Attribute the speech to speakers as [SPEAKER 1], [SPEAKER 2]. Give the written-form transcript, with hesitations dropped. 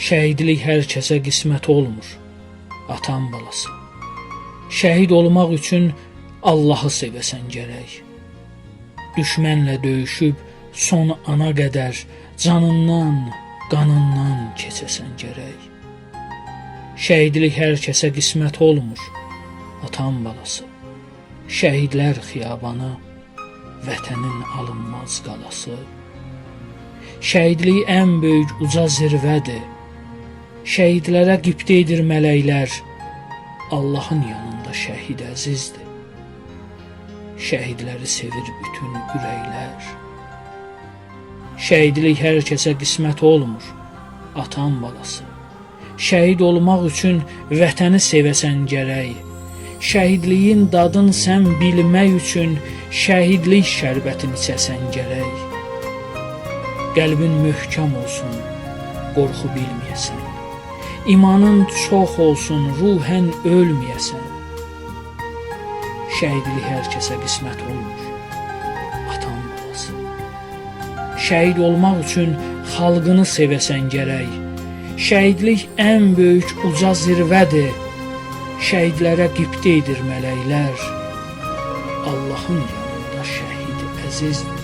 [SPEAKER 1] Şəhidlik hər kəsə qismət olmur, atan balası. Şəhid olmaq üçün Allahı sevəsən gərək. Düşmənlə döyüşüb son ana qədər canından, qanından keçəsən gərək. Şəhidlik hər kəsə qismət olmur, atan balası. Şəhidlər xiyabanı, vətənin alınmaz qalası. Şəhidlik ən böyük uca zirvədir. Şəhidlərə qibtə edir mələklər. Allahın yanında şəhid əzizdir. Şəhidləri sevir bütün ürəklər. Şəhidlik hər kəsə qismət olmur, atan balası. Şəhid olmaq üçün vətəni sevəsən gərək. Şəhidliyin dadın sən bilmək üçün şəhidlik şərbətini içəsən gərək. Qəlbin möhkəm olsun, qorxu bilməyəsən. İmanın çox olsun, ruhən ölməyəsən. Şəhidlik hər kəsə qismət olmur, atan balası. Şəhid olmaq üçün xalqını sevəsən gərək. Şəhidlik ən böyük uca zirvədir. Şəhidlərə qibtə edir mələklər. Allahın yanında şəhid əzizdir.